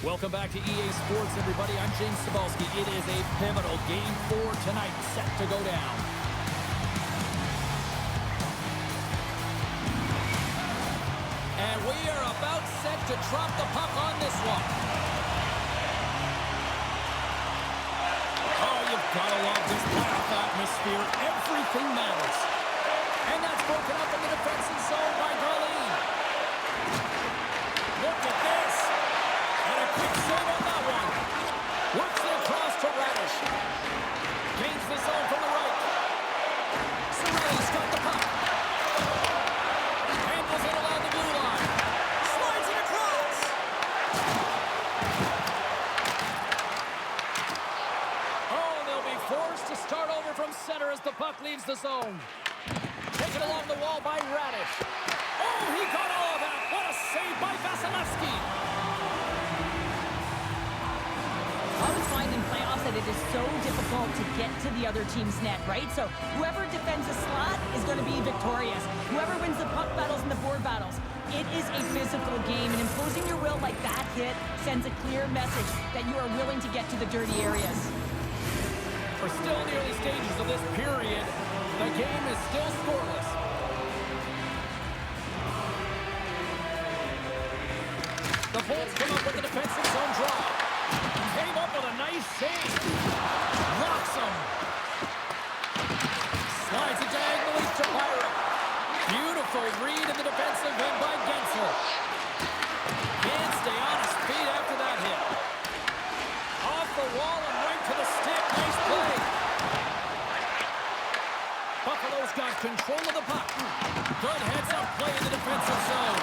Welcome back to EA Sports, everybody. I'm James Cebulski. It is a pivotal Game 4 tonight set to go down. And we are about set to drop the puck on this one. Oh, you've got to love this playoff atmosphere. Everything matters. And that's broken up in the defensive zone by Darlene. Look at this. And a quick save on that one. Works it across to Radish. Gains the zone from the right. Sorelli's got the puck. Handles it along the blue line. Slides it across. Oh, they'll be forced to start over from center as the puck leaves the zone. Taken along the wall by Radish. Oh, he got all of that. What a save by Vasilevsky. I always find in playoffs that it is so difficult to get to the other team's net, right? So whoever defends a slot is going to be victorious. Whoever wins the puck battles and the board battles. It is a physical game, and imposing your will like that hit sends a clear message that you are willing to get to the dirty areas. We're still in the early stages of this period. The game is still scoreless. The Bolts come up with a defensive zone draw. Came up with a nice save. Locks him. Slides it diagonally to Byron. Beautiful read in the defensive end by Gensel. Can't stay on his feet after that hit. Off the wall and right to the stick. Nice play. Buffalo's got control of the puck. Good heads-up play in the defensive zone.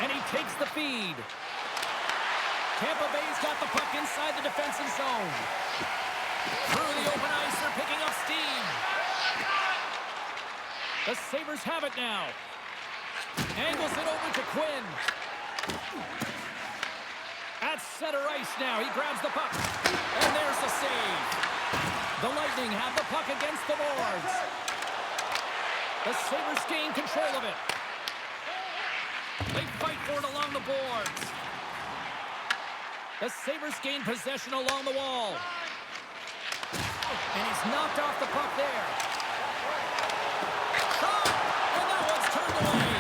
And he takes the feed. Tampa Bay's got the puck inside the defensive zone. Through the open ice, they're picking up steam. The Sabres have it now. Angles it over to Quinn. At center ice now, he grabs the puck. And there's the save. The Lightning have the puck against the boards. The Sabres gain control of it. They fight for it along the boards. The Sabres gain possession along the wall. And he's knocked off the puck there. Shot! And that one's turned away.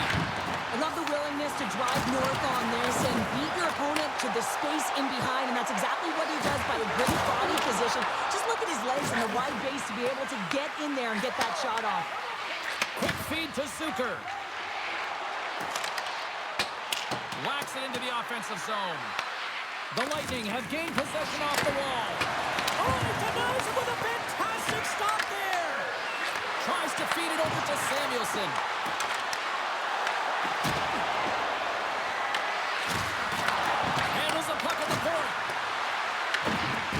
I love the willingness to drive north on this and beat your opponent to the space in behind, and that's exactly what he does by a great body position. Just look at his legs and the wide base to be able to get in there and get that shot off. Quick feed to Zucker. Whacks it into the offensive zone. The Lightning have gained possession off the wall. Oh, he denies it with a fantastic stop there. Tries to feed it over to Samuelson. Handles the puck at the point.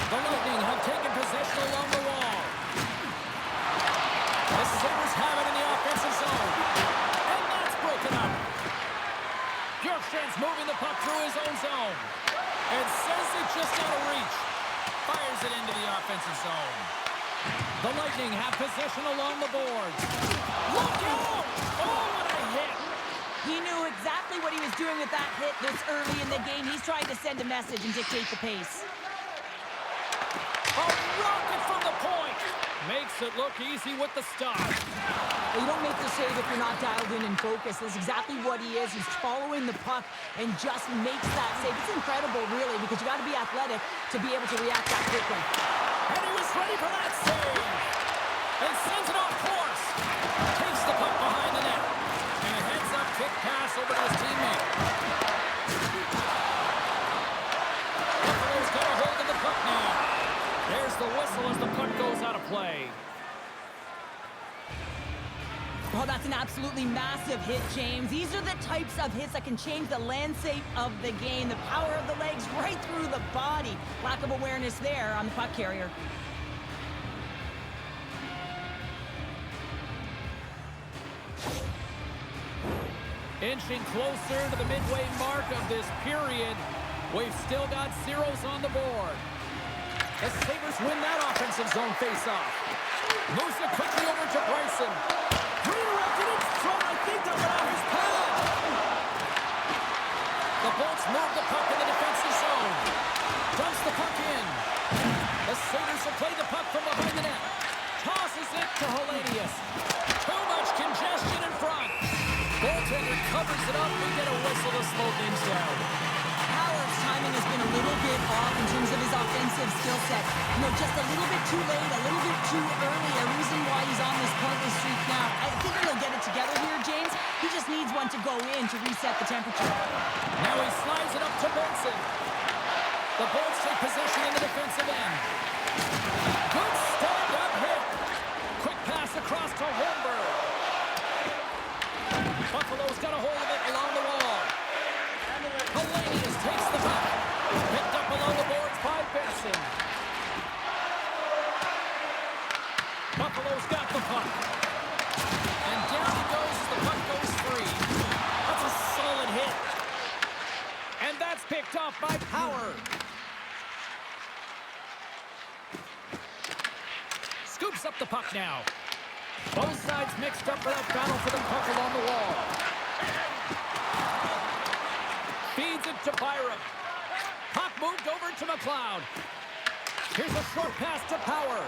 The Lightning have taken possession along the wall. The Sabres have it in the offensive zone. And that's broken up. Bjorkstrand's moving the puck through his own zone. And sends it just out of reach. Fires it into the offensive zone. The Lightning have possession along the boards. Look out! Oh, what a hit! He knew exactly what he was doing with that hit this early in the game. He's trying to send a message and dictate the pace. A rocket from the point! Makes it look easy with the stop. Well, you don't make the save if you're not dialed in and focused. That's exactly what he is. He's following the puck and just makes that save. It's incredible, really, because you got to be athletic to be able to react that quickly. And he was ready for that save. And sends it off course. Takes the puck behind the net. And a heads-up kick pass over to his teammate. Buffalo's got a hold of the puck now. There's the whistle as the puck goes out of play. Oh, that's an absolutely massive hit, James. These are the types of hits that can change the landscape of the game. The power of the legs right through the body. Lack of awareness there on the puck carrier. Inching closer to the midway mark of this period. We've still got zeros on the board. The Sabres win that offensive zone face-off. Moves it quickly over to Bryson. Redirected in front. I think that went out his pad. The Bolts move the puck in the defensive zone. will play the puck from behind the net. Tosses it to Hellenius. Too much congestion in front. Goaltender covers it up. We get a whistle to slow things down. Howard's timing has been a little bit off in terms of his offensive skill set. You know, just a little bit too late, a little bit too early. A reason why he's on this pointless streak now. I think he'll get it together here, James. He just needs one to go in to reset the temperature. Now he slides it up to Benson. The Bolts take possession in the defensive end. Good stand-up hit. Quick pass across to Holmberg. Buffalo's got a hold of it along the wall. Hellenius takes the puck. Picked up along the boards by Benson. Buffalo's got the puck. And down he goes as the puck goes free. That's a solid hit. And that's picked off by Power. Scoops up the puck now. Both sides mixed up for that battle for the puck along the wall. Feeds it to Byram. Puck moved over to McLeod. Here's a short pass to Power.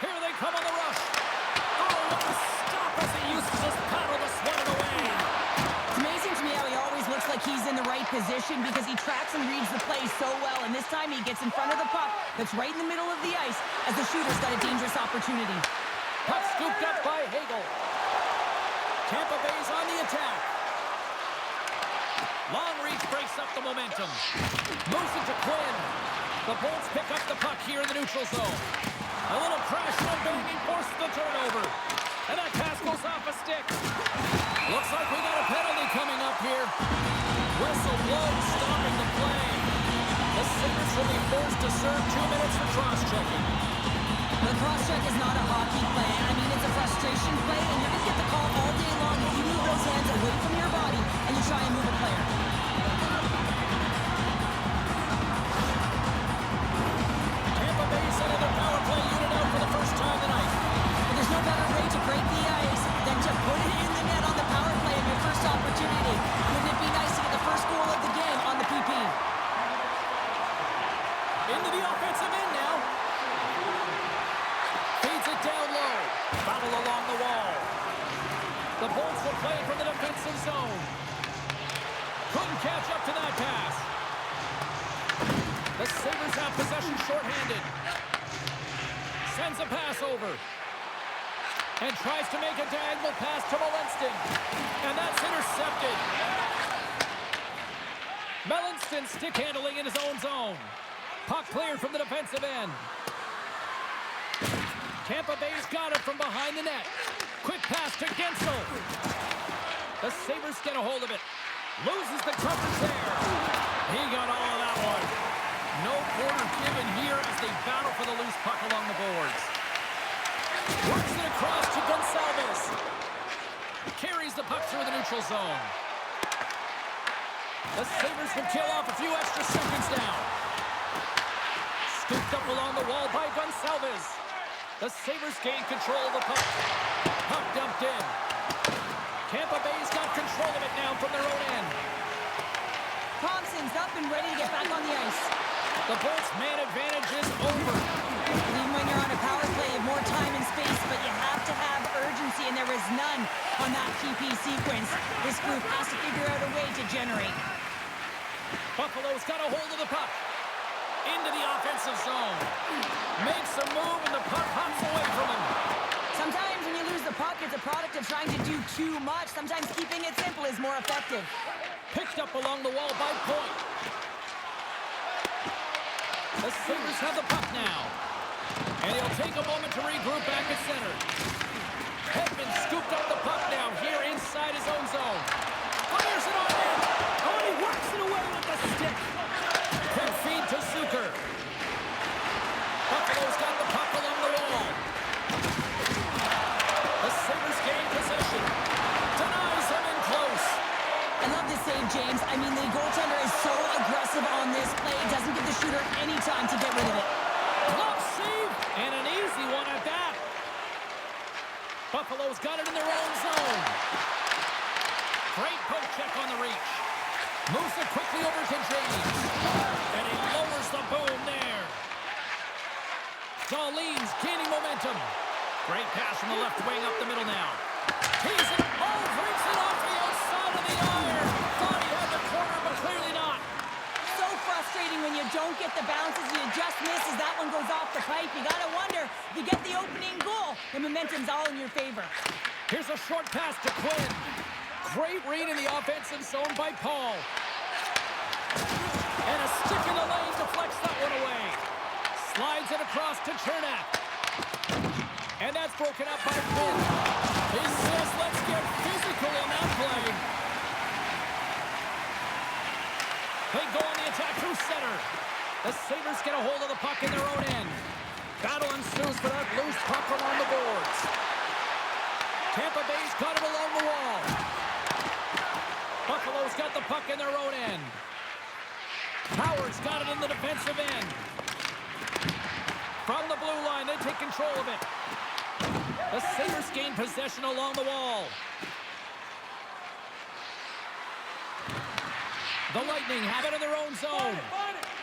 Here they come on the rush. Oh, what a stop as he uses his paddle to swat it away. It's amazing to me how he always looks like he's in the right position because he tracks and reads the play so well. And this time he gets in front of the puck that's right in the middle of the ice as the shooter's got a dangerous opportunity. Puck scooped up by Hagel. Tampa Bay's on the attack. Long reach breaks up the momentum. Moves it to Quinn. The Bolts pick up the puck here in the neutral zone. A little crash and banging forces the turnover. And that pass goes off a stick. Looks like we got a penalty coming up here. Whistle blows, stopping the play. The Sabres will be forced to serve 2 minutes for cross-checking. The cross-check is not a hockey play. I mean, it's a frustration play, and you're going to get the call all day long if you move those hands away from your body and you try and move a player. Tampa Bay's another power play unit out for the first time tonight. But there's no better way to break the ice than to put it in the net on the power play of your first opportunity. Wouldn't it be nice to get the first goal of the game on the PP? Into the offensive end now. Feeds it down low. Foul along the wall. The Bolts will play from the defensive zone. Couldn't catch up to that pass. The Sabres have possession shorthanded. Sends a pass over. And tries to make a diagonal pass to Melinston. And that's intercepted. Melinston stick handling in his own zone. Puck cleared from the defensive end. Tampa Bay's got it from behind the net. Quick pass to Gensel. The Sabres get a hold of it. Loses the coverage there. He got all of that one. No quarter given here as they battle for the loose puck along the boards. Works it across to Gonsalves. Carries the puck through the neutral zone. The Sabres will kill off a few extra seconds now. Scooped up along the wall by Gonsalves. The Sabres gain control of the puck. Puck dumped in. Tampa Bay's got control of it now from their own end. Thompson's up and ready to get back on the ice. The Bolts' man advantage is over. Even when you're on a power play, you have more time and space, but you have to have urgency, and there is none on that PP sequence. This group has to figure out a way to generate. Buffalo's got a hold of the puck. Into the offensive zone. Makes a move, and the puck hops away from him. Sometimes when you lose the puck, it's a product of trying to do too much. Sometimes keeping it simple is more effective. Picked up along the wall by Point. The Sabres have the puck now. And he'll take a moment to regroup back at center. Hedman scooped up the puck now here inside his own zone. Fires it on in. Oh, and he works it away with the stick. Quick feed to Zucker. Buffalo's got the puck along the wall. The Sabres gain possession. Denies him in close. I love this save, James. I mean, the goaltender is so aggressive on this play. It doesn't give the shooter any time to get rid of it. Glove save, and an easy one at that. Buffalo's got it in their own zone. Great pass from the left wing up the middle now. He's it. Oh, breaks it off the outside of the iron. Thought he had the corner, but clearly not. So frustrating when you don't get the bounces, you just miss as that one goes off the pipe. You gotta wonder, if you get the opening goal, the momentum's all in your favor. Here's a short pass to Quinn. Great read in the offensive zone by Paul. And a stick in the lane deflects that one away. Slides it across to Chernak. And that's broken up by Quinn. He says, let's get physical in that play. They go on the attack through center. The Sabres get a hold of the puck in their own end. Battle ensues for that loose puck along the boards. Tampa Bay's got it along the wall. Buffalo's got the puck in their own end. Howard's got it in the defensive end. From the blue line, they take control of it. The Sabres gain possession along the wall. The Lightning have it in their own zone.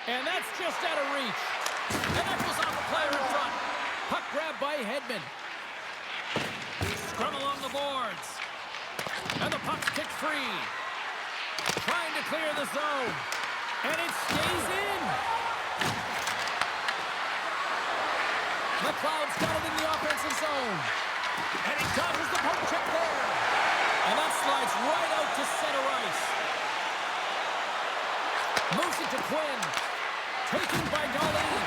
And that's just out of reach. And that goes off a player in front. Puck grabbed by Hedman. Scrum along the boards. And the puck's kicked free. Trying to clear the zone. And it stays in. McLeod's got it in the offensive zone. And he dodges the poke check there. And that slides right out to center ice. Moves it to Quinn. Taken by Darlene.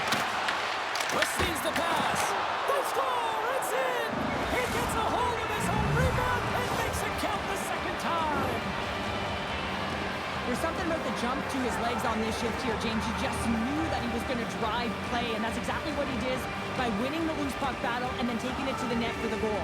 Receives the pass. They score! It's in! He gets a hold of his own rebound and makes it count the second time. There's something about the jump to his legs on this shift here, James. You just knew that he was going to drive play, and that's exactly what he did by winning the loose puck battle and then taking it to the net for the goal.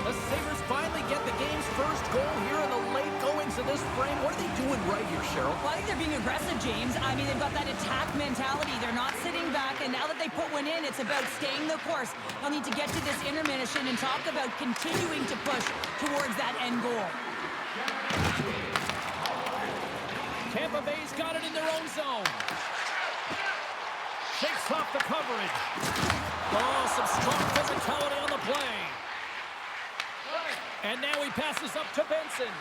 The Sabres finally get the game's first goal here in the late goings of this frame. What are they doing right here, Cheryl? Well, I think they're being aggressive, James. I mean, they've got that attack mentality. They're not sitting back, and now that they put one in, it's about staying the course. They'll need to get to this intermission and talk about continuing to push towards that end goal. Tampa Bay's got it in their own zone. Shakes off the coverage. Oh, some strong physicality on the play. And now he passes up to Benson.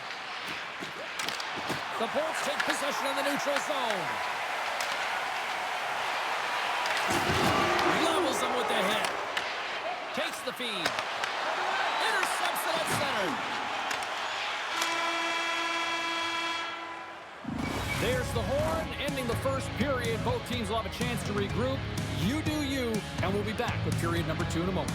The Bolts take possession in the neutral zone. Levels them with the hit. Takes the feed. Intercepts it at center. There's the horn, ending the first period. Both teams will have a chance to regroup. You do you, and we'll be back with period number 2 in a moment.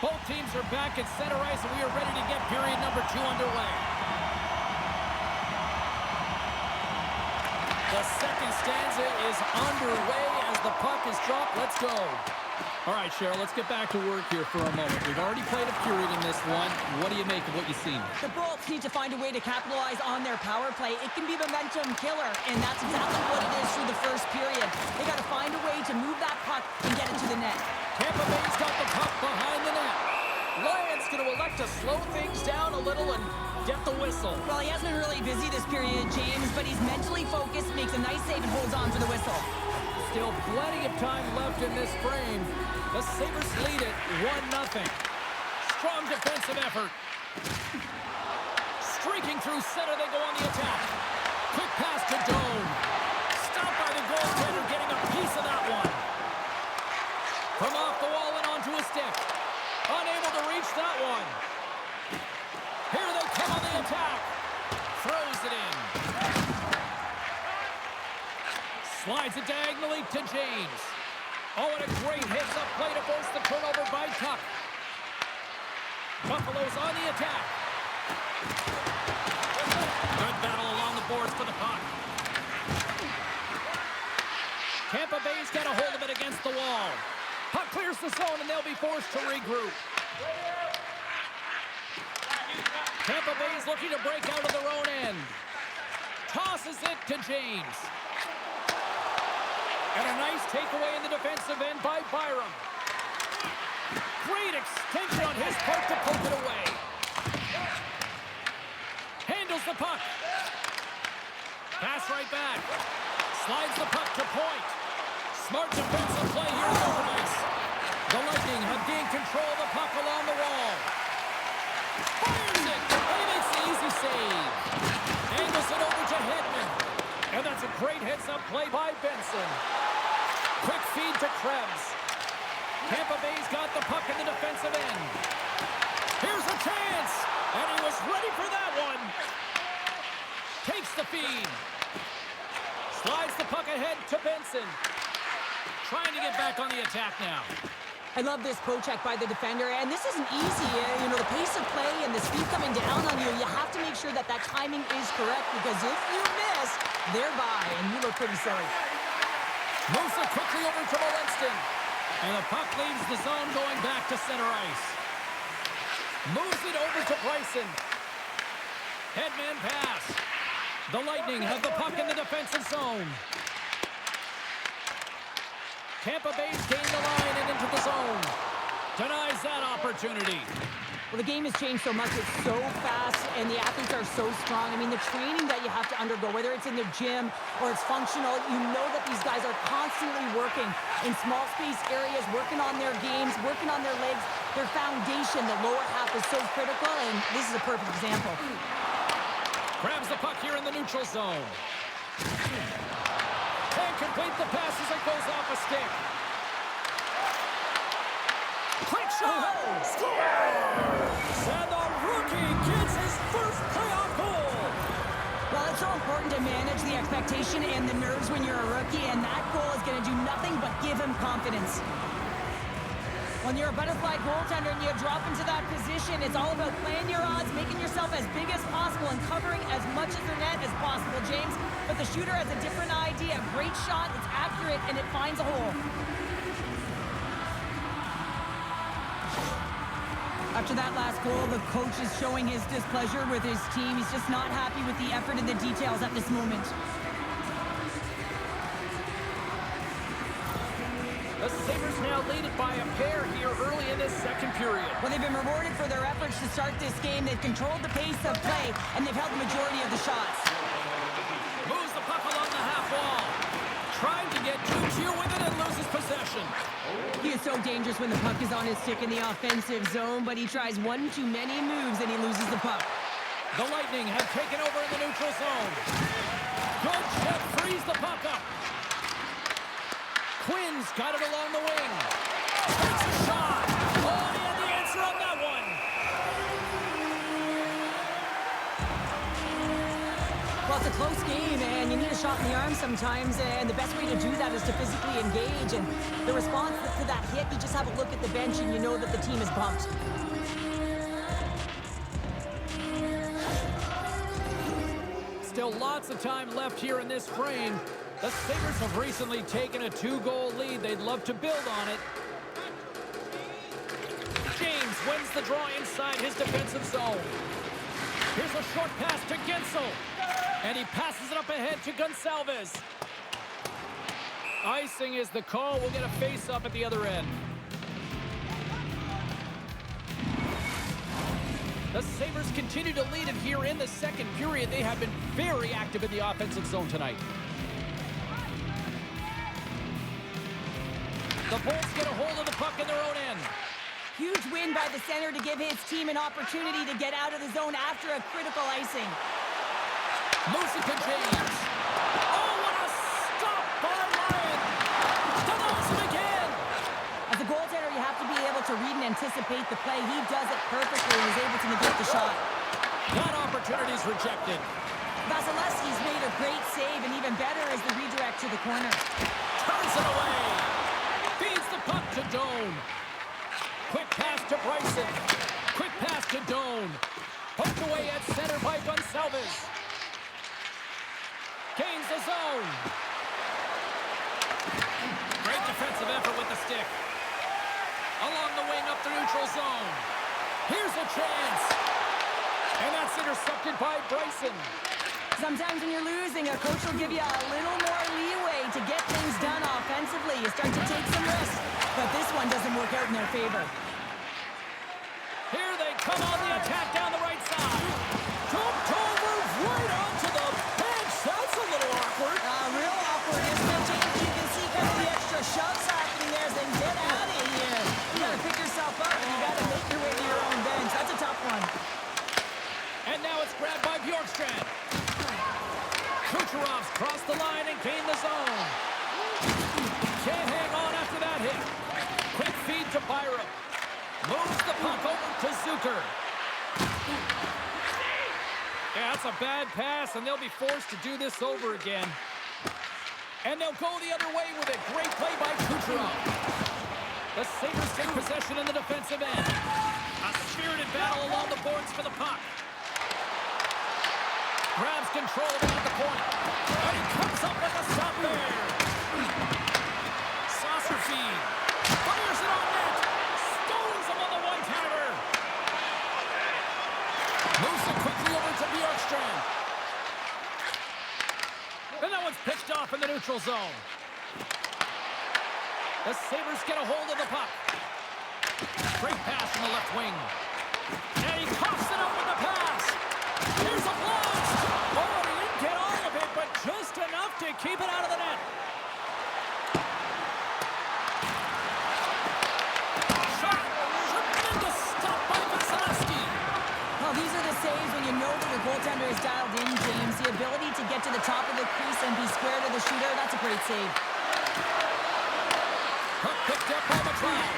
Both teams are back at center ice, and we are ready to get period number 2 underway. The second stanza is underway as the puck is dropped. Let's go. All right, Cheryl, let's get back to work here for a moment. We've already played a period in this one. What do you make of what you've seen? The Bolts need to find a way to capitalize on their power play. It can be a momentum killer, and that's exactly what it is through the first period. They got to find a way to move that puck and get it to the net. Tampa Bay's got the puck behind the net. Lions going to elect to slow things down a little and get the whistle. Well, he hasn't been really busy this period, James, but he's mentally focused, makes a nice save, and holds on for the whistle. Still plenty of time left in this frame. The Sabres lead it 1-0. Strong defensive effort. Streaking through center, they go on the attack. Quick pass to Dome. Stopped by the goaltender, getting a piece of that one. From off the wall and onto a stick. Unable to reach that one. Here they come on the attack. Throws it in. Slides it diagonally to James. Oh, and a great hits-up play to force the turnover by Tuck. Buffalo's on the attack. Good battle along the boards for the puck. Tampa Bay's got a hold of it against the wall. Puck clears the zone, and they'll be forced to regroup. Tampa Bay's looking to break out of their own end. Tosses it to James. And a nice takeaway in the defensive end by Byram. Great extension on his part to poke it away. Handles the puck. Pass right back. Slides the puck to point. Smart defensive play here in the ice. The Lightning have gained control of the puck along the wall. Fires it. And he makes the easy save. Angles it over to Hedman. And that's a great heads-up play by Benson. Quick feed to Krebs. Tampa Bay's got the puck in the defensive end. Here's a chance. And he was ready for that one. Takes the feed. Slides the puck ahead to Benson. Trying to get back on the attack now. I love this poke check by the defender, and this isn't easy. You know, the pace of play and the speed coming down on you, you have to make sure that that timing is correct, because if you miss, they're by, and you look pretty silly. Moves it quickly over to Walenston. And the puck leaves the zone going back to center ice. Moves it over to Bryson. Headman pass. The Lightning have the puck in the defensive zone. Tampa Bay's gained the line and into the zone. Denies that opportunity. Well, the game has changed so much. It's so fast, and the athletes are so strong. I mean, the training that you have to undergo, whether it's in the gym or it's functional, you know that these guys are constantly working in small space areas, working on their games, working on their legs. Their foundation, the lower half, is so critical, and this is a perfect example. Grabs the puck here in the neutral zone. Can't complete the pass as it goes off a stick. Quick shot! Scores! And the rookie gets his first playoff goal! Well, it's so important to manage the expectation and the nerves when you're a rookie, and that goal is going to do nothing but give him confidence. When you're a butterfly goaltender and you drop into that position, it's all about playing your odds, making yourself as big as possible, and covering as much of the net as possible, James. But the shooter has a different idea. Great shot, it's accurate, and it finds a hole. After that last goal, the coach is showing his displeasure with his team. He's just not happy with the effort and the details at this moment. The Sabres now lead it by a pair here early in this second period. Well, they've been rewarded for their efforts to start this game. They've controlled the pace of play, and they've held the majority of the shots. Moves the puck along the half wall. Trying to get two with it and loses possession. He is so dangerous when the puck is on his stick in the offensive zone, but he tries one too many moves and he loses the puck. The Lightning have taken over in the neutral zone. Good check, frees the puck up. Quinn's got it along the wing. Takes a shot. Oh, he had the answer on that one. Well, it's a close game, and you need a shot in the arm sometimes, and the best way to do that is to physically engage. And the response to that hit, you just have a look at the bench, and you know that the team is bumped. Still lots of time left here in this frame. The Sabres have recently taken a 2-goal lead. They'd love to build on it. James wins the draw inside his defensive zone. Here's a short pass to Gensel. And he passes it up ahead to Gonçalves. Icing is the call. We'll get a face-up at the other end. The Sabres continue to lead it here in the second period. They have been very active in the offensive zone tonight. The Bolts get a hold of the puck in their own end. Huge win by the center to give his team an opportunity to get out of the zone after a critical icing. Moose to James. Oh, what a stop by Ryan. Denies him again. As a goaltender, you have to be able to read and anticipate the play. He does it perfectly and is able to negate the shot. That opportunity is rejected. Vasilevsky's made a great save, and even better is the redirect to the corner. Turns it away. Feeds the puck to Doan. Quick pass to Bryson. Quick pass to Doan. Poked away at center by Gonçalves. Gains the zone. Great defensive effort with the stick. Along the wing up the neutral zone. Here's a chance. And that's intercepted by Bryson. Sometimes when you're losing, a coach will give you a little more leeway to get things done offensively. You start to take some risks, but this one doesn't work out in their favor. Here they come on the attack down the right side. Jumped over right onto the bench. That's a little awkward. Real awkward, isn't it, James? You can see kind of the extra shoves happening there, saying, get out of here. You got to pick yourself up, and you got to make your way to your own bench. That's a tough one. And now it's grabbed by Bjorkstrand. Kucherov's crossed the line and gained the zone. Can't hang on after that hit. Quick feed to Byram. Moves the puck over to Zucker. Yeah, that's a bad pass, and they'll be forced to do this over again. And they'll go the other way with a great play by Kucherov. The Sabres take possession in the defensive end. A spirited battle along the boards for the puck. Grabs control of it at the point. And he comes up with a stop there. Saucer feed. Fires it on net. Stones him on the one-timer. Moves it quickly over to Bjorkstrand. And that one's picked off in the neutral zone. The Sabres get a hold of the puck. Great pass from the left wing. And he coughs it up with the pass. Here's a blast. Oh, he didn't get all of it, but just enough to keep it out of the net. Shot. Tremendous stop by Vasilevsky. Well, these are the saves when you know that your goaltender is dialed in, James. The ability to get to the top of the crease and be square to the shooter, that's a great save. Puck picked up by McLeod.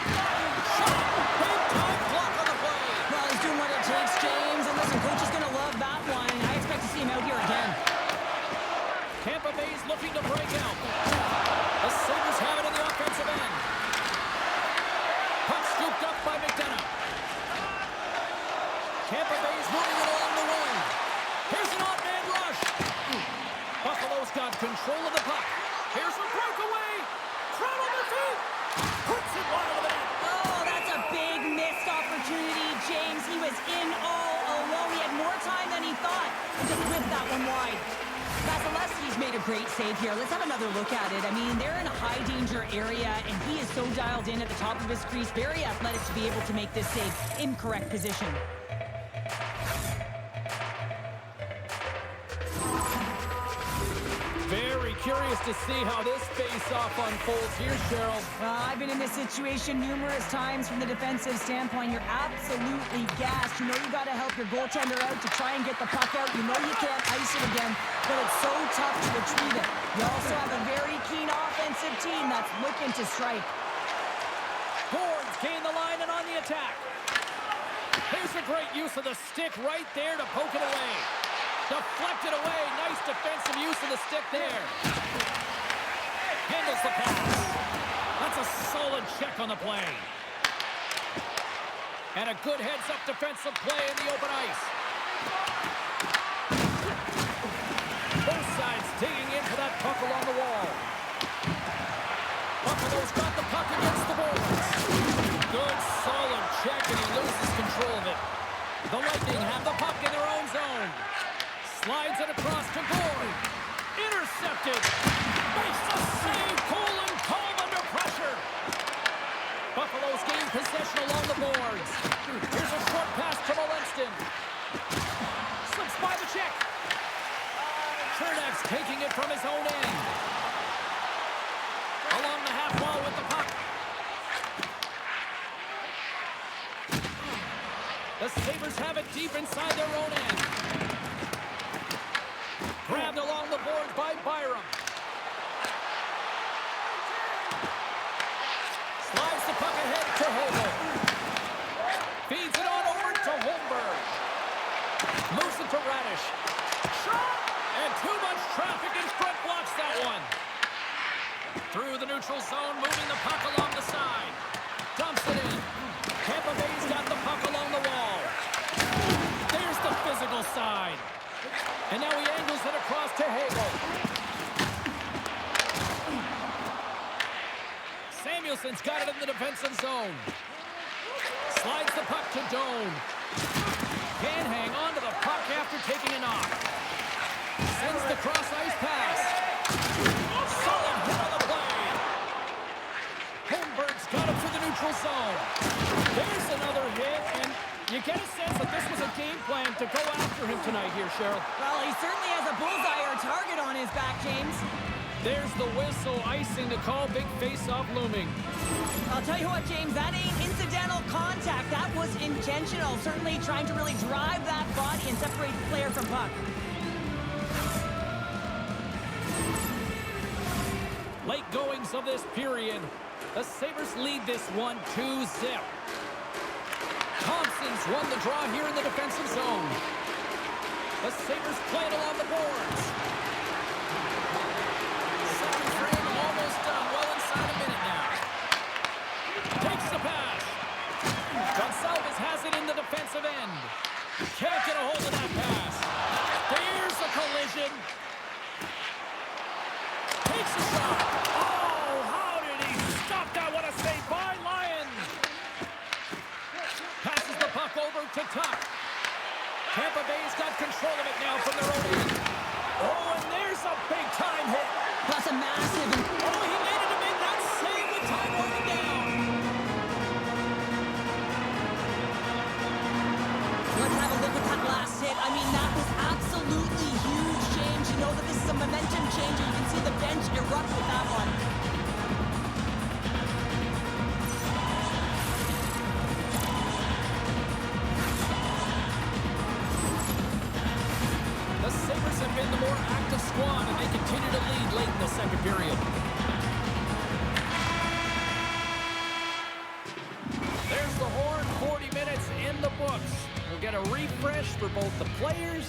Shot. Big time block on the play. Well, he's doing what it takes, James. And listen, coach is going to love that one. I expect to see him out here again. Tampa Bay's looking to break out. The Sabres have it in the offensive end. Puck scooped up by McDonough. Tampa Bay's moving it along the wing. Here's an odd-man rush. Buffalo's got control of the puck. Here's a breakaway. Crowd on their feet. Puts it wide of the net. Oh, that's a big missed opportunity, James. He was in all alone. He had more time than he thought. Just whipped that one wide. Vasilevsky's made a great save here. Let's have another look at it. I mean, they're in a high-danger area, and he is so dialed in at the top of his crease. Very athletic to be able to make this save in correct position. Very curious to see how this face-off unfolds here, Cheryl. I've been in this situation numerous times from the defensive standpoint. You're absolutely gassed. You know you got to help your goaltender out to try and get the puck out. You know you can't ice it again, but it's so tough to retrieve it. You also have a very keen offensive team that's looking to strike. Boards gain the line and on the attack. Here's a great use of the stick right there to poke it away. Deflected away. Nice defensive use of the stick there. Handles the pass. That's a solid check on the play. And a good heads-up defensive play in the open ice. Both sides digging into that puck along the wall. Buffalo's got the puck against the boards. Good, solid check, and he loses control of it. The Lightning have the puck in their own zone. Slides it across to Gord. Intercepted. Makes the save. Cool and calm under pressure. Buffalo's gain possession along the boards. Here's a short pass to Molenston. Slips by the check. Chernev's taking it from his own end. Along the half wall with the puck. The Sabres have it deep inside their own end. Grabbed along the boards by Byram. Slides the puck ahead to Hagel. Feeds it on over to Holmberg. Moves it to Radish. Shot! And too much traffic in front blocks that one. Through the neutral zone, moving the puck along the side. Dumps it in. Tampa Bay's got the puck along the wall. There's the physical side. And now he angles it across to Hagel. Samuelson's got it in the defensive zone. Slides the puck to Doan. Can't hang on to the puck after taking a knock. Sends the cross-ice pass. Solid hit on the play. Holmberg's got him to the neutral zone. There's another hit, and you get a sense that this was a game plan to go after him tonight here, Cheryl. Well, he certainly has a bullseye or a target on his back, James. There's the whistle, icing the call, big face-off looming. I'll tell you what, James, that ain't incidental contact. That was intentional. Certainly trying to really drive that body and separate the player from puck. Late goings of this period. The Sabres lead this one 2-0. Thompson's won the draw here in the defensive zone. The Sabres play it along the boards. Second frame almost done. Well inside a minute now. Takes the pass. Gonçalves has it in the defensive end. Can't get a hold of that pass. There's a collision. Takes a shot. Oh, how did he stop that? What a save by Lyons. Passes the puck over to Tuck. Tampa Bay's got control of it now from their own end. Oh, and there's a big-time hit. Plus a massive... Oh, he made it to make that save with time running down. Let's have a look at that last hit. I mean, that was absolutely huge, James. You know that this is a momentum changer. You can see the bench erupt with that one. The Sabres have been the more active squad, and they continue to lead late in the second period. There's the horn, 40 minutes in the books. We'll get a refresh for both the players,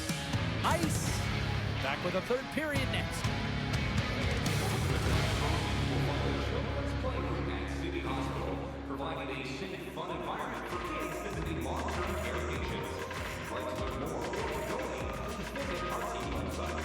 ice. Back with a third period next. Providing a safe, fun environment for kids visiting long-term care patients. If you'd like to learn more or donate, just visit our team website.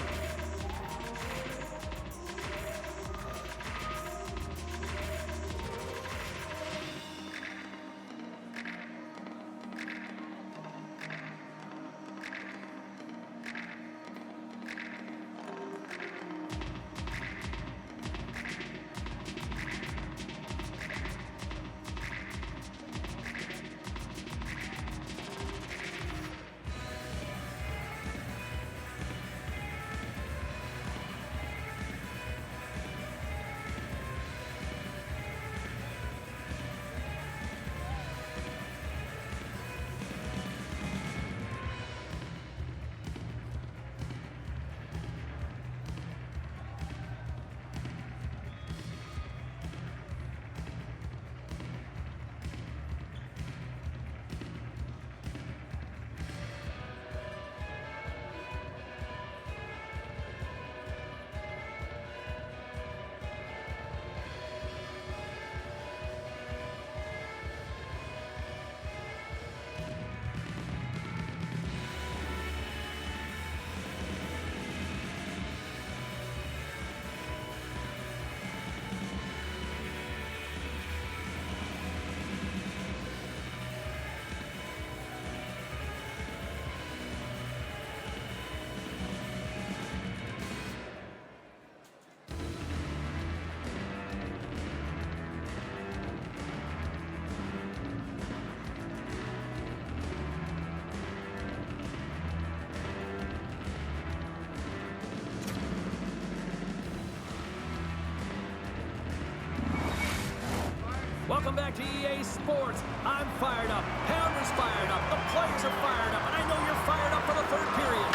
Welcome back to EA Sports. I'm fired up. Pounder's fired up. The players are fired up. And I know you're fired up for the third period.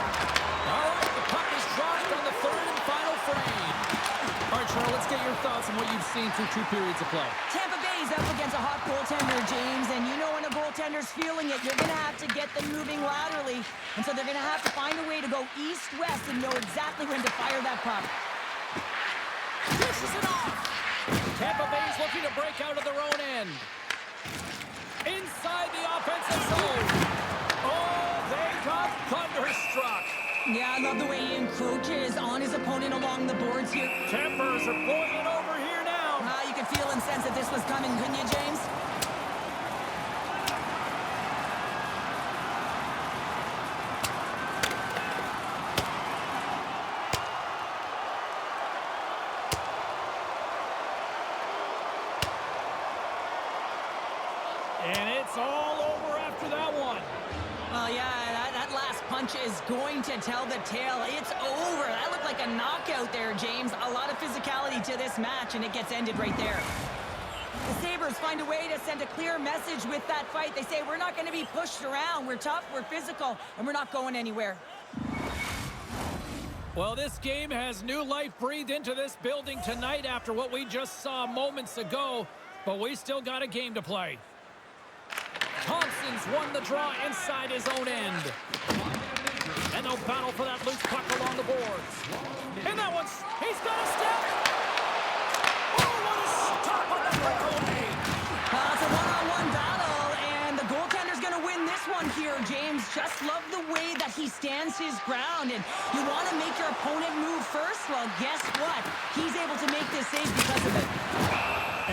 All right, the puck is dropped on the third and final frame. All right, Charles, let's get your thoughts on what you've seen through 2 periods of play. Tampa Bay's up against a hot goaltender, James, and you know when a goaltender's feeling it, you're going to have to get them moving laterally. And so they're going to have to find a way to go east-west and know exactly when to fire that puck. Pushes it off. Tampa Bay's looking to break out of their own end. Inside the offensive zone. Oh, they got thunderstruck. Yeah, I love the way he encroaches on his opponent along the boards here. Tempers are boiling over here now. You could feel and sense that this was coming, couldn't you, James? And it's all over after that one. Well, yeah, that last punch is going to tell the tale. It's over. That looked like a knockout there, James. A lot of physicality to this match, and it gets ended right there. The Sabres find a way to send a clear message with that fight. They say, we're not going to be pushed around. We're tough, we're physical, and we're not going anywhere. Well, this game has new life breathed into this building tonight after what we just saw moments ago, but we still got a game to play. Thompson's won the draw inside his own end. And they'll battle for that loose puck along the boards. And that one's, he's got a step. Oh, what a stop on the breakaway. It's a one-on-one battle, and the goaltender's going to win this one here, James. Just love the way that he stands his ground, and you want to make your opponent move first? Well, guess what? He's able to make this save because of it.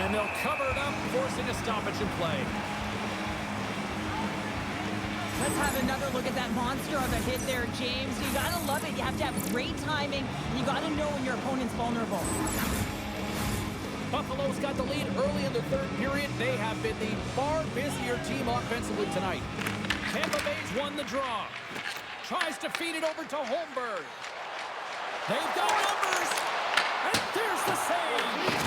And they'll cover it up, forcing a stoppage in play. Let's have another look at that monster of a hit there, James. You gotta love it. You have to have great timing, and you gotta know when your opponent's vulnerable. Buffalo's got the lead early in the third period. They have been the far busier team offensively tonight. Tampa Bay's won the draw. Tries to feed it over to Holmberg. They've got numbers, and there's the save.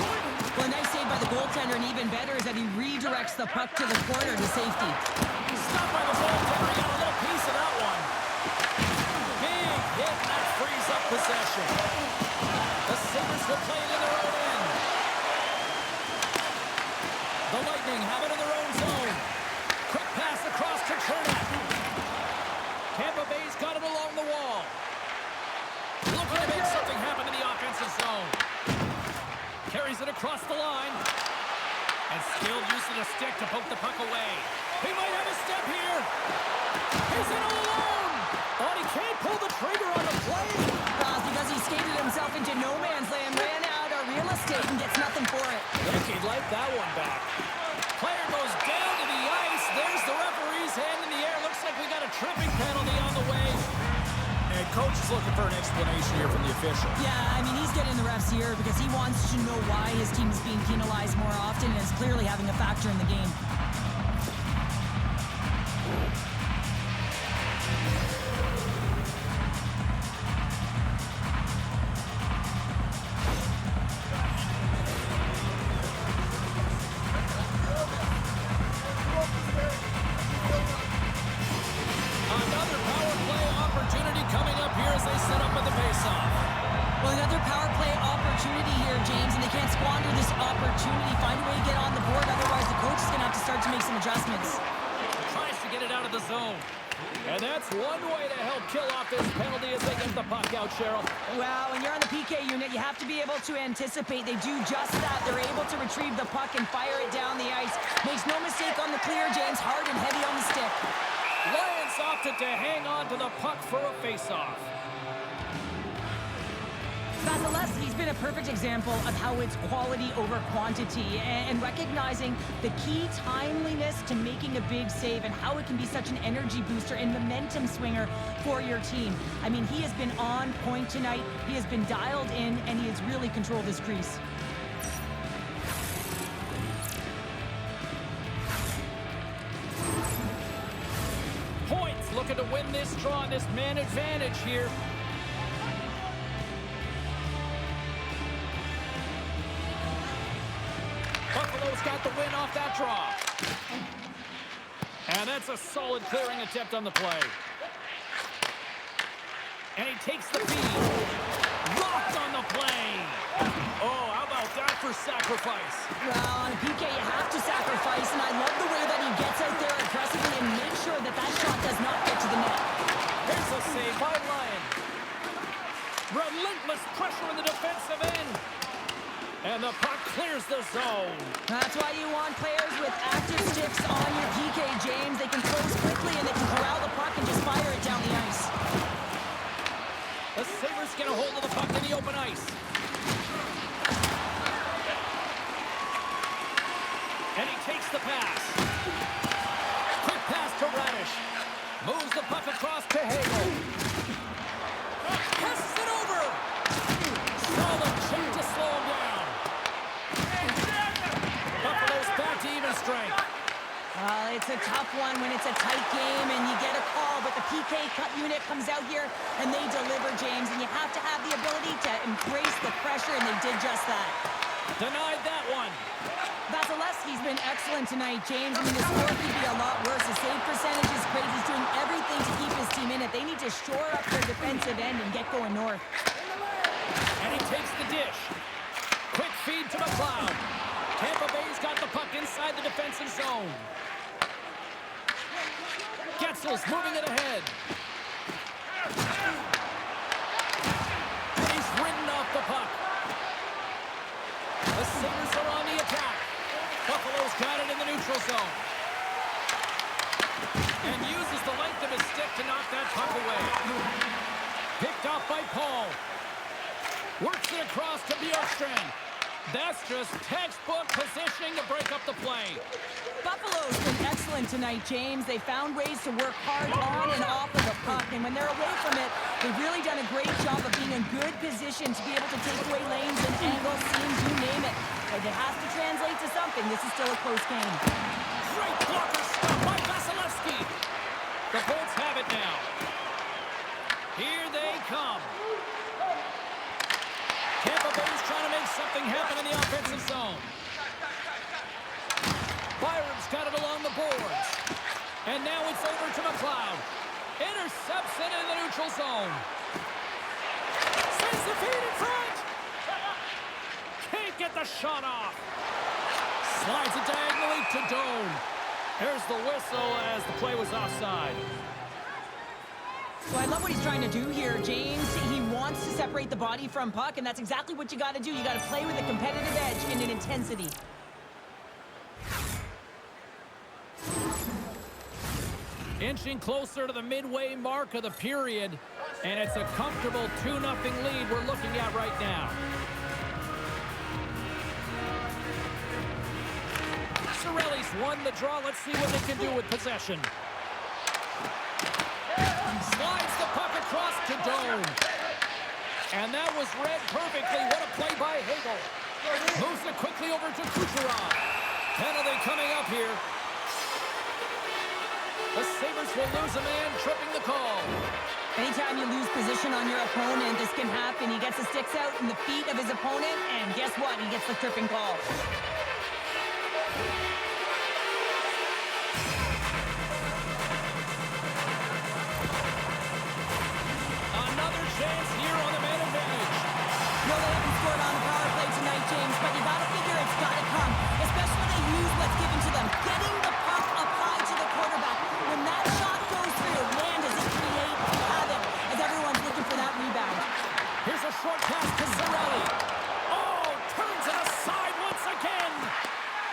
Well, a nice save by the goaltender, and even better is that he redirects the puck to the corner to safety. Stopped by the goaltender. He got a little piece of that one. Big hit, and that frees up possession. The Sabres will play it in their own end. The Lightning have it in their own zone. Quick pass across to Chernak. Tampa Bay's got it along the wall. Looking to make something happen in the offensive zone. Carries it across the line. And still using a stick to poke the puck away. He might have a step here. He's in all alone. Oh, he can't pull the trigger on the play. Because he skated himself into no man's land, ran out of real estate, and gets nothing for it. Look, he'd like that one back. Player goes down to the ice. There's the referee's hand in the air. Looks like we got a tripping penalty on the way. And coach is looking for an explanation here from the official. Yeah, I mean, he's getting the refs here because he wants to know why his team is being penalized more often, and it's clearly having a factor in the game. Another power play opportunity coming up here as they set up with the faceoff. Well, another power play opportunity here, James, and they can't squander this opportunity. Find a way to get on the board, otherwise the coach is going to have to start to make some adjustments. Tries to get it out of the zone. And that's one way to help kill off this penalty as they get the puck out, Cheryl. Well, when you're on the PK unit, you have to be able to anticipate. They do just that. They're able to retrieve the puck and fire it down the ice. Makes no mistake on the clear, James. Hard and heavy on the stick. Lions opted to hang on to the puck for a faceoff. Vasilevsky's been a perfect example of how it's quality over quantity and recognizing the key timeliness to making a big save and how it can be such an energy booster and momentum swinger for your team. I mean, he has been on point tonight. He has been dialed in, and he has really controlled his crease. Points looking to win this draw, this man advantage here. Buffalo Buffalo's got the win off that draw. And that's a solid clearing attempt on the play. And he takes the feed. Rocked on the play. Oh, how about that for sacrifice? Well, on a PK, you have to sacrifice, and I love the way that he gets out there aggressively and makes sure that that shot does not get to the net. Here's a save by Lyon. Relentless pressure in the defensive end. And the puck clears the zone. That's why you want players with active sticks on your PK, James. They can close quickly and they can corral the puck and just fire it down the ice. The Sabres get a hold of the puck in the open ice. And he takes the pass. Quick pass to Radish. Moves the puck across to Hagel. Passes it over. Solid check to slow him down. Buffalo's back to even strength. It's a tough one when it's a tight game and you get a call, but the PK cut unit comes out here and they deliver, James, and you have to have the ability to embrace the pressure, and they did just that. Denied that one. Vasilevsky's been excellent tonight, James. I mean, the score could be a lot worse. The save percentage is great. He's doing everything to keep his team in it. They need to shore up their defensive end and get going north. And he takes the dish. Quick feed to McLeod. Tampa Bay's got the puck inside the defensive zone. Getzel's moving it ahead. And he's ridden off the puck. The Sabres are on the attack. Buffalo's got it in the neutral zone. And uses the length of his stick to knock that puck away. Picked off by Paul. Works it across to Bjorkstrand. That's just textbook positioning to break up the play. Buffalo's been excellent tonight, James. They found ways to work hard on and off of the puck, and when they're away from it, they've really done a great job of being in good position to be able to take away lanes and angles, seams, you name it. But it has to translate to something. This is still a close game. Great blocker stop by Vasilevsky. The Bolts have it now. Here they come. Tampa Bay's trying to make something happen in the offensive zone. Byron's got it along the boards. And now it's over to McLeod. Intercepts it in the neutral zone. Sends the feed in front. Can't get the shot off. Slides it diagonally to Doan. There's the whistle as the play was offside. So I love what he's trying to do here, James. He wants to separate the body from puck, and that's exactly what you got to do. You got to play with a competitive edge and an intensity. Inching closer to the midway mark of the period, and it's a comfortable 2-0 lead we're looking at right now. Cirelli's won the draw. Let's see what they can do with possession. Slides the puck across to Doan. And that was read perfectly. What a play by Hagel. Moves it quickly over to Kucherov. Penalty coming up here. The Sabres will lose a man, tripping the call. Anytime you lose position on your opponent, this can happen. He gets the sticks out in the feet of his opponent, and guess what? He gets the tripping call. Another chance here on the man advantage. No, they haven't scored on the power play tonight, James, but you gotta figure it's gotta come, especially when they use what's given to them. Getting the puck up high to the quarterback. When that shot goes through, man, does it create havoc as everyone's looking for that rebound. Here's a short pass to Cirelli. Oh, turns it aside once again.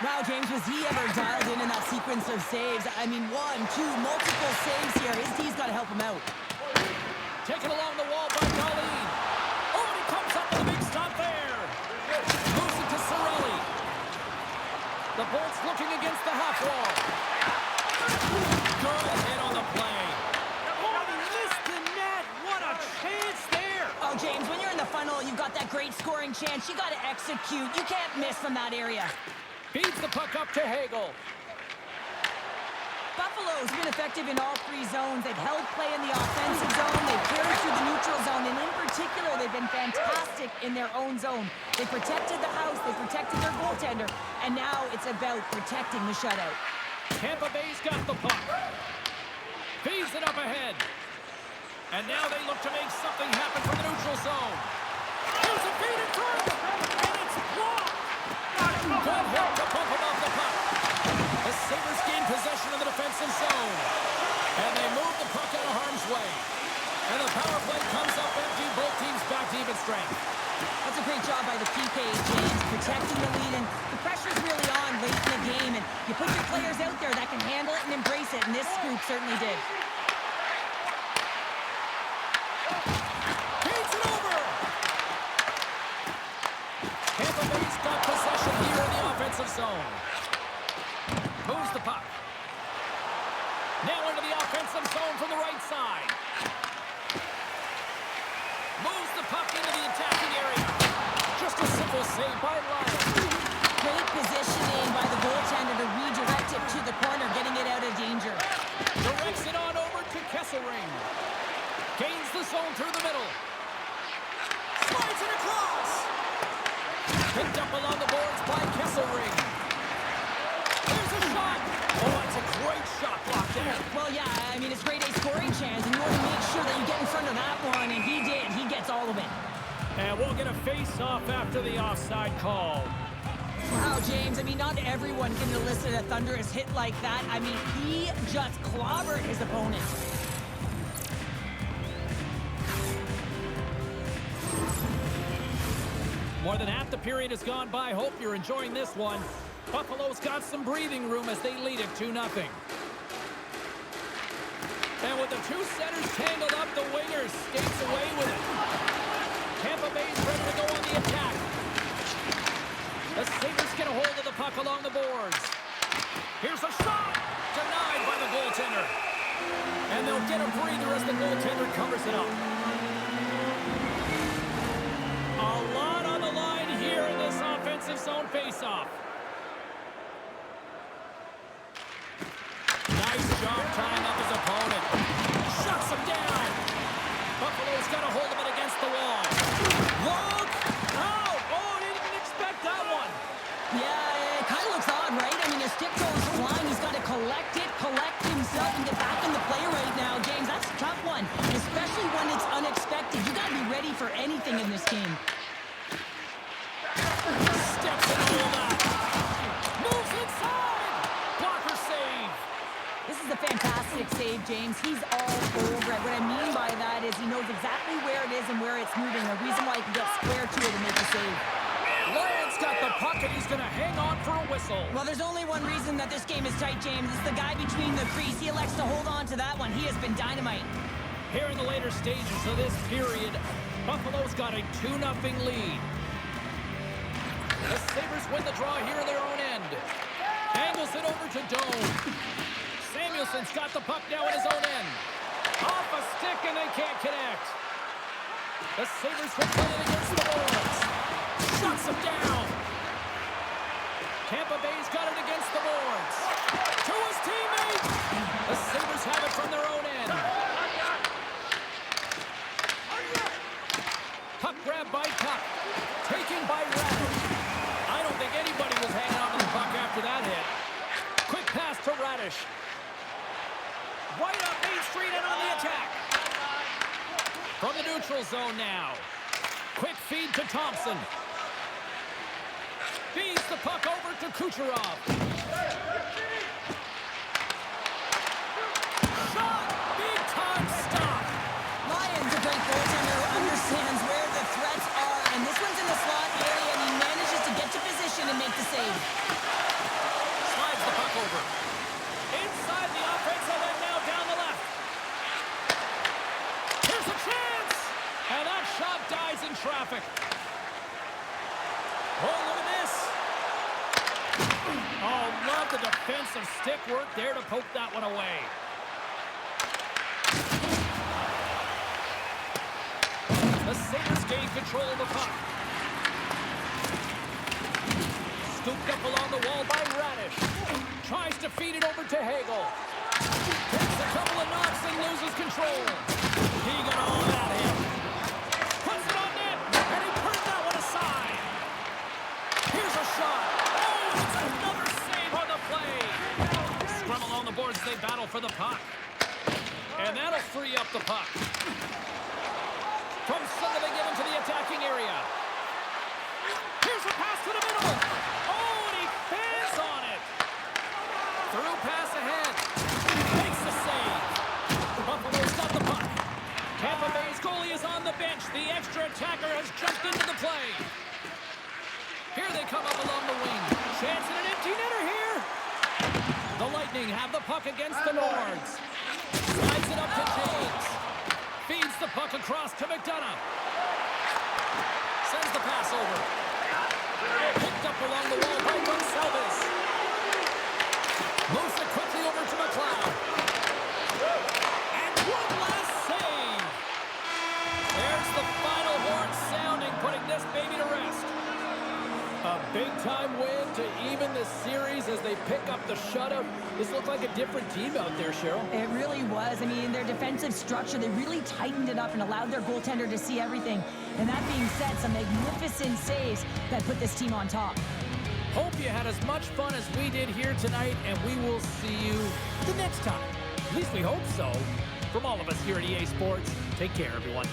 Wow, James, was he ever dialed in that sequence of saves? I mean, 1, 2, multiple saves here. His D's got to help him out. Taken along the wall by Darlene. Oh, and he comes up with a big stop there. Moves it to Cirelli. The Bolts looking against the half wall. Good hit on the play. Oh, he missed the net. What a chance there. Oh, James, when you're in the funnel, you've got that great scoring chance. You got to execute. You can't miss from that area. Feeds the puck up to Hagel. Buffalo's been effective in all three zones. They've held play in the offensive zone. They've carried through the neutral zone. And in particular, they've been fantastic in their own zone. They protected the house. They protected their goaltender. And now it's about protecting the shutout. Tampa Bay's got the puck. Feeds it up ahead. And now they look to make something happen from the neutral zone. Here's a feed in front. And it's blocked. Good help to bump him off the puck. The Sabres gain possession of the defensive zone. And they move the puck out of harm's way. And the power play comes up empty. Both teams back to even strength. That's a great job by the PK, James, protecting the lead. And the pressure's really on late in the game. And you put your players out there that can handle it and embrace it. And this group certainly did. Feeds it over. Tampa Bay's got possession here in the offensive zone. Moves the puck. Now into the offensive zone from the right side. Moves the puck into the attacking area. Just a simple save by Lyon. Great positioning by the goaltender to redirect it to the corner, getting it out of danger. Directs it on over to Kesselring. Gains the zone through the middle. Slides it across. Picked up along the boards by Kesselring. There's a shot. Oh, it's a great shot block there. Well, yeah, I mean, it's grade A scoring chance, and you want to make sure that you get in front of that one, and he did. He gets all of it. And we'll get a face-off after the offside call. Wow, James, I mean, not everyone can elicit a thunderous hit like that. I mean, he just clobbered his opponent. More than half the period has gone by. Hope you're enjoying this one. Buffalo's got some breathing room as they lead it 2-0. And with the two centers tangled up, the wingers skates away with it. Tampa Bay's ready to go on the attack. The Sabres get a hold of the puck along the boards. Here's a shot! Denied by the goaltender. And they'll get a breather as the goaltender covers it up. A lot on the line here in this offensive zone faceoff. Nice job tying up his opponent. Shuts him down. Buffalo's got a hold of it against the wall. Look! Oh, he didn't expect that one. Yeah, it kind of looks odd, right? I mean, his stick goes flying. He's got to collect it, collect himself, and get back in the play right now. James, that's a tough one, especially when it's unexpected. You got to be ready for anything in this game. Steps in all that. Moves inside. Blocker save. This is a fantastic save, James. He's all over it. What I mean by that is he knows exactly where it is and where it's moving. A reason why he can get square to it and make a save. Lyon's got the puck and he's going to hang on for a whistle. Well, there's only one reason that this game is tight, James. It's the guy between the crease. He elects to hold on to that one. He has been dynamite. Here in the later stages of this period, Buffalo's got a 2-0 lead. The Sabres win the draw here in their own end. Angles it over to Dome. Samuelson's got the puck now in his own end. Off a stick and they can't connect. The Sabres will play it against the boards. Shuts him down. Tampa Bay's got it against the boards. To his teammate. The Sabres have it from their own end. Puck grab by Tuck. Taken by Radish. I don't think anybody was hanging on to the puck after that hit. Quick pass to Radish. Right up Main Street and on the attack. From the neutral zone now. Quick feed to Thompson. Feeds the puck over to Kucherov. Shot! Big time stop. Lyon's a great goaltender who understands where the threats are, and this one's in the slot area, and he manages to get to position and make the save. Slides the puck over. Inside the offensive end now down the left. Here's a chance! And that shot dies in traffic. Oh, look at this. Oh, love the defensive stick work there to poke that one away. The Sabres gain control of the puck. Scooped up along the wall by Radish. Tries to feed it over to Hagel. Takes a couple of knocks and loses control. He got all that in. Puts it on net, and he put that one aside. Here's a shot. Oh, it's another save on the play. Scrum along the boards as they battle for the puck. And that'll free up the puck. From center, they get into the attacking area. Here's a pass to the middle. Oh, and he fans on it. Through pass ahead. Makes the save. Buffalo's got the puck. Tampa Bay's goalie is on the bench. The extra attacker has jumped into the play. Here they come up along the wing. Chance at an empty netter here. The Lightning have the puck against the Nords. Slides it up to James. Feeds the puck across to McDonough. Sends the pass over. Picked up along the wall by Gonsalves. Moves it quickly over to McLeod. And one last save. There's the final horn sounding, putting this baby to rest. A big-time win to even the series as they pick up the shutout. This looked like a different team out there, Cheryl. It really was. I mean, their defensive structure, they really tightened it up and allowed their goaltender to see everything. And that being said, some magnificent saves that put this team on top. Hope you had as much fun as we did here tonight, and we will see you the next time. At least we hope so. From all of us here at EA Sports, take care, everyone.